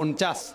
49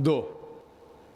2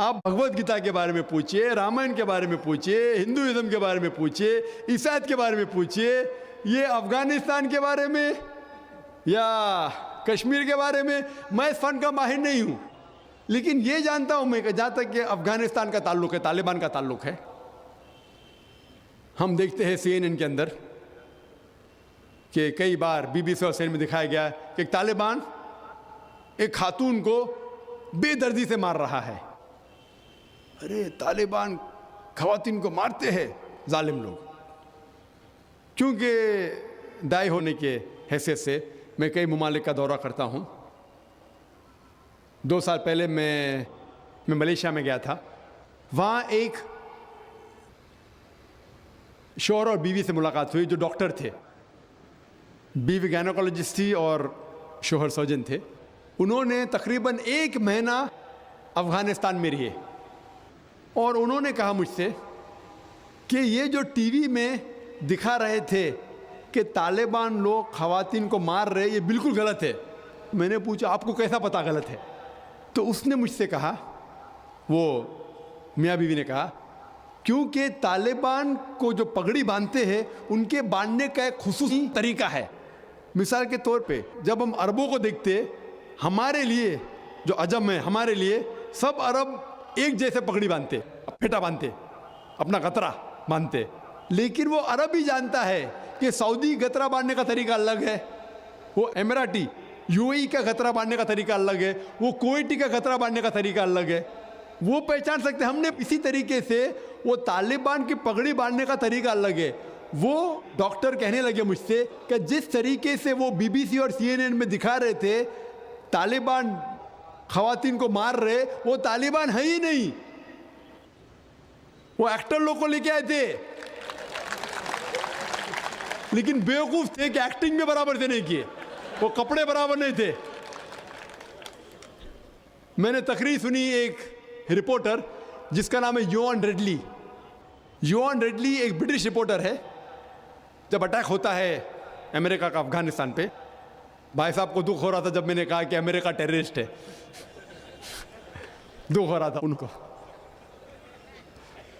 آپ بھگوت گیتا کے بارے میں پوچھئے, رامائن کے بارے میں پوچھئے, ہندوازم کے بارے میں پوچھئے, عیسائیت کے بارے میں پوچھئے, یہ افغانستان کے بارے میں یا کشمیر کے بارے میں, میں اس فن کا ماہر نہیں ہوں, لیکن یہ جانتا ہوں میں کہ جہاں تک کہ افغانستان کا تعلق ہے, طالبان کا تعلق ہے, ہم دیکھتے ہیں CNN کے اندر کہ کئی بار BBC اور CNN میں دکھایا گیا کہ ایک طالبان ایک خاتون کو بے دردی سے مار رہا ہے. ارے طالبان خواتین کو مارتے ہیں ظالم لوگ. کیونکہ دائی ہونے کے حیثیت سے میں کئی ممالک کا دورہ کرتا ہوں. 2 سال پہلے میں ملیشیا میں گیا تھا. وہاں ایک شوہر اور بیوی سے ملاقات ہوئی جو ڈاکٹر تھے. بیوی گائنیکولوجسٹ تھی اور شوہر سرجن تھے. انہوں نے تقریباً 1 مہینہ افغانستان میں رہے اور انہوں نے کہا مجھ سے کہ یہ جو ٹی وی میں دکھا رہے تھے کہ طالبان لوگ خواتین کو مار رہے, یہ بالکل غلط ہے. میں نے پوچھا آپ کو کیسا پتا غلط ہے؟ تو اس نے مجھ سے کہا, وہ میاں بیوی نے کہا, کیونکہ طالبان کو جو پگڑی باندھتے ہیں ان کے باندھنے کا ایک خصوصی طریقہ ہے. مثال کے طور پہ جب ہم عربوں کو دیکھتے, ہمارے لیے جو عجم ہے, ہمارے لیے سب عرب ایک جیسے پگڑی باندھتے, پھیٹا باندھتے, اپنا غترہ باندھتے, لیکن وہ عرب ہی جانتا ہے کہ سعودی غترہ باندھنے کا طریقہ الگ ہے, وہ اماراتی UAE کا غترہ باندھنے کا طریقہ الگ ہے, وہ کویٹی کا غترہ باندھنے کا طریقہ الگ ہے. وہ پہچان سکتے. ہم نے اسی طریقے سے وہ طالبان کی پگڑی باندھنے کا طریقہ الگ ہے. وہ ڈاکٹر کہنے لگے مجھ سے کہ جس طریقے سے وہ BBC اور CNN میں دکھا رہے تھے طالبان خواتین کو مار رہے, وہ طالبان ہے ہی نہیں, وہ ایکٹر لوگ کو لے کے آئے تھے, لیکن بیوقوف تھے کہ ایکٹنگ میں برابر سے نہیں کیے, وہ کپڑے برابر نہیں تھے. میں نے تقریر سنی ایک رپورٹر جس کا نام ہے یوان ریڈلی. یوان ریڈلی ایک برٹش رپورٹر ہے. جب اٹیک ہوتا ہے امریکہ کا افغانستان پہ, بھائی صاحب کو دکھ ہو رہا تھا جب میں نے کہا کہ امریکہ ٹیررسٹ ہے, دکھ ہو رہا تھا ان کو.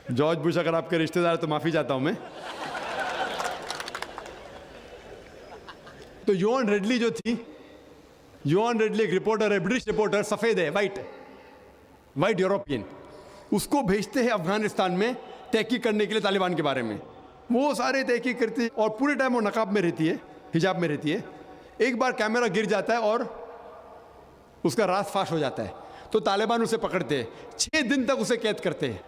جارج بش اگر آپ کے رشتہ دار تو معافی چاہتا ہوں میں. تو یوان ریڈلی جو تھی, یوان ریڈلی ایک رپورٹر ہے, برٹش رپورٹر, سفید ہے, وائٹ یوروپین. اس کو بھیجتے ہیں افغانستان میں تحقیق کرنے کے لیے طالبان کے بارے میں. وہ سارے تحقیق کرتے اور پورے ٹائم وہ نقاب میں رہتی ہے, حجاب میں رہتی ہے. ایک بار کیمرہ گر جاتا ہے اور اس کا راز فاش ہو جاتا ہے, تو طالبان اسے پکڑتے ہیں, 6 دن تک اسے قید کرتے ہیں.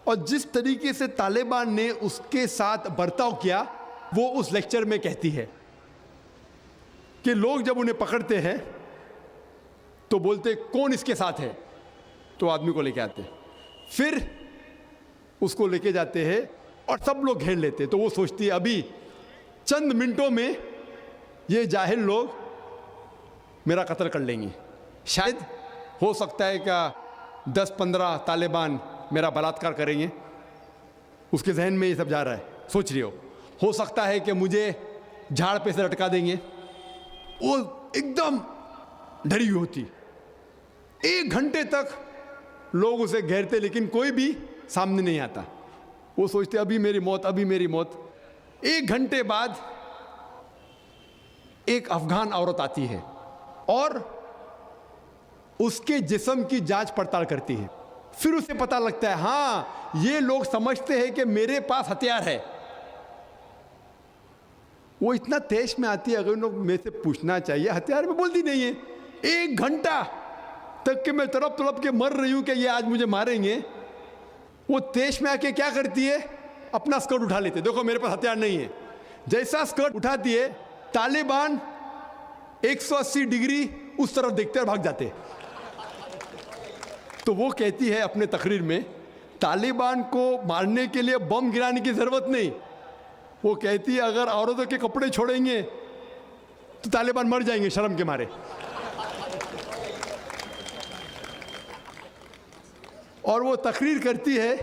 اور جس طریقے سے طالبان نے اس کے ساتھ برتاؤ کیا وہ اس لیکچر میں کہتی ہے کہ لوگ جب انہیں پکڑتے ہیں تو بولتے کون اس کے ساتھ ہے, تو آدمی کو لے کے آتے, پھر اس کو لے کے جاتے ہیں اور سب لوگ گھیر لیتے. تو وہ سوچتی ہے ابھی چند منٹوں میں یہ جاہل لوگ میرا قتل کر لیں گے. شاید ہو سکتا ہے کہ 10-15 طالبان میرا بلاತ್ಕಾರ کریں گے. اس کے ذہن میں یہ سب جا رہا ہے, سوچ رہی ہو سکتا ہے کہ مجھے جھاڑ پہ سے لٹکا دیں گے. وہ ایک دم ڈری ہوئی ہوتی. 1 گھنٹے تک لوگ اسے گھیرتے لیکن کوئی بھی سامنے نہیں آتا. وہ سوچتے ابھی میری موت, ابھی میری موت. 1 گھنٹے بعد ایک افغان عورت آتی ہے اور اس کے جسم کی جانچ پڑتال کرتی ہے. پھر اسے پتہ لگتا ہے ہاں یہ لوگ سمجھتے ہیں کہ میرے پاس ہتھیار ہے. وہ اتنا تیش میں آتی ہے, اگر ان لوگ میں سے پوچھنا چاہیے ہتھیار میں, بولتی نہیں ہے. 1 گھنٹہ تک کہ میں تڑپ کے مر رہی ہوں کہ یہ آج مجھے ماریں گے. وہ تیش میں آ کے کیا کرتی ہے, اپنا اسکرٹ اٹھا لیتے, دیکھو میرے پاس ہتھیار نہیں ہے. جیسا اسکرٹ اٹھاتی ہے طالبان 180 ڈگری اس طرف دیکھتے اور بھاگ جاتے. تو وہ کہتی ہے اپنے تقریر میں طالبان کو مارنے کے لیے بم گرانے کی ضرورت نہیں. وہ کہتی ہے اگر عورتوں کے کپڑے چھوڑیں گے تو طالبان مر جائیں گے شرم کے مارے. اور وہ تقریر کرتی ہے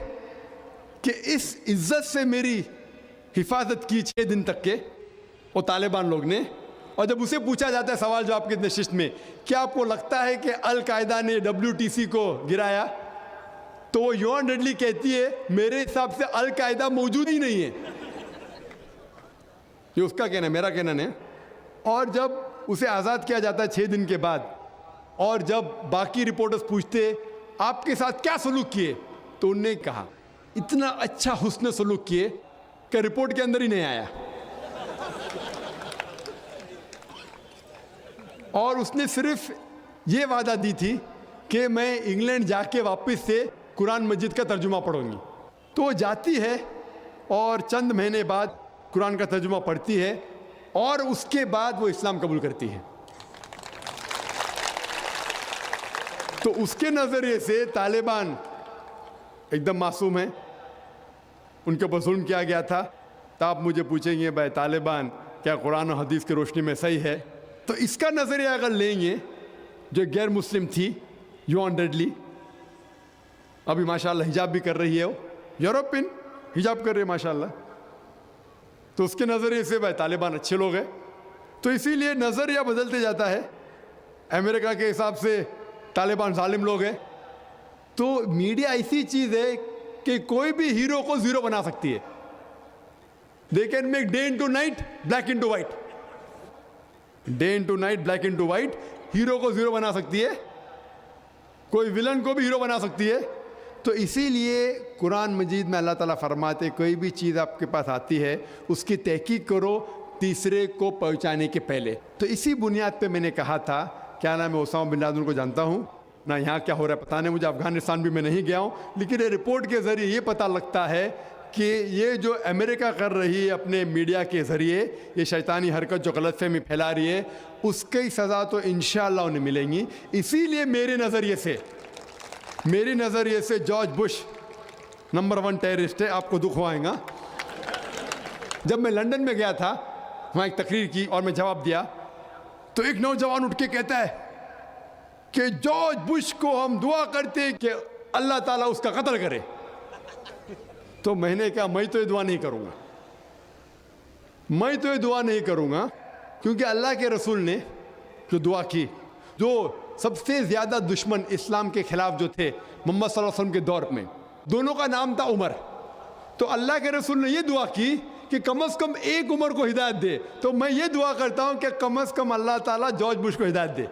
کہ اس عزت سے میری حفاظت کی 6 دن تک کے وہ طالبان لوگ نے. اور جب اسے پوچھا جاتا ہے سوال جواب کی نشست میں, کیا آپ کو لگتا ہے کہ القاعدہ نے WTC کو گرایا, تو وہ یوان ڈڈلی کہتی ہے میرے حساب سے القاعدہ موجود ہی نہیں ہے. یہ اس کا کہنا ہے, میرا کہنا نہیں. اور جب اسے آزاد کیا جاتا ہے 6 دن کے بعد, اور جب باقی رپورٹرز پوچھتے آپ کے ساتھ کیا سلوک کیے, تو انہوں نے کہا اتنا اچھا حسن سلوک کیے کہ رپورٹ کے اندر ہی نہیں آیا. اور اس نے صرف یہ وعدہ دی تھی کہ میں انگلینڈ جا کے واپس سے قرآن مجید کا ترجمہ پڑھوں گی. تو وہ جاتی ہے اور چند مہینے بعد قرآن کا ترجمہ پڑھتی ہے, اور اس کے بعد وہ اسلام قبول کرتی ہے. تو اس کے نظریے سے طالبان ایک دم معصوم ہیں, ان کے اوپر ظلم کیا گیا تھا. تو آپ مجھے پوچھیں گے بھائی طالبان کیا قرآن و حدیث کی روشنی میں صحیح ہے؟ تو اس کا نظریہ اگر لیں گے, جو غیر مسلم تھی یوان ڈڈلی, ابھی ماشاءاللہ حجاب بھی کر رہی ہے, وہ یورپین حجاب کر رہی ہے ماشاءاللہ, تو اس کے نظریے سے بھائی طالبان اچھے لوگ ہیں. تو اسی لیے نظریہ بدلتے جاتا ہے. امریکہ کے حساب سے طالبان ظالم لوگ ہیں. تو میڈیا ایسی چیز ہے کہ کوئی بھی ہیرو کو زیرو بنا سکتی ہے. They can make day into night black into white, day into night black into white. Hero کو زیرو بنا سکتی ہے, کوئی ولن کو بھی ہیرو بنا سکتی ہے. تو اسی لیے قرآن مجید میں اللہ تعالیٰ فرماتے کوئی بھی چیز آپ کے پاس آتی ہے اس کی تحقیق کرو تیسرے کو پہنچانے کے پہلے. تو اسی بنیاد پہ میں نے کہا تھا, کیا نام ہے, اسامہ بن لادن کو جانتا ہوں نہ, یہاں کیا ہو رہا ہے پتہ نہیں مجھے, افغانستان بھی میں نہیں گیا ہوں, لیکن یہ رپورٹ کے ذریعے یہ پتہ لگتا ہے کہ یہ جو امریکہ کر رہی ہے اپنے میڈیا کے ذریعے, یہ شیطانی حرکت جو غلط فہمی پھیلا رہی ہے, اس کی سزا تو انشاءاللہ انہیں ملیں گی. اسی لیے میرے نظریے سے جارج بش نمبر 1 ٹیررسٹ ہے. آپ کو دکھ ہوائیں گا. جب میں لندن میں گیا تھا, وہاں ایک تقریر کی اور میں جواب دیا, تو ایک نوجوان اٹھ کے کہتا ہے کہ جارج بش کو ہم دعا کرتے ہیں کہ اللہ تعالیٰ اس کا قتل کرے. تو میں نے کہا میں تو یہ دعا نہیں کروں گا, کیونکہ اللہ کے رسول نے جو دعا کی, جو سب سے زیادہ دشمن اسلام کے خلاف جو تھے محمد صلی اللہ علیہ وسلم کے دور میں, دونوں کا نام تھا عمر. تو اللہ کے رسول نے یہ دعا کی کہ کم از کم ایک عمر کو ہدایت دے. تو میں یہ دعا کرتا ہوں کہ کم از کم اللہ تعالیٰ جارج بش کو ہدایت دے.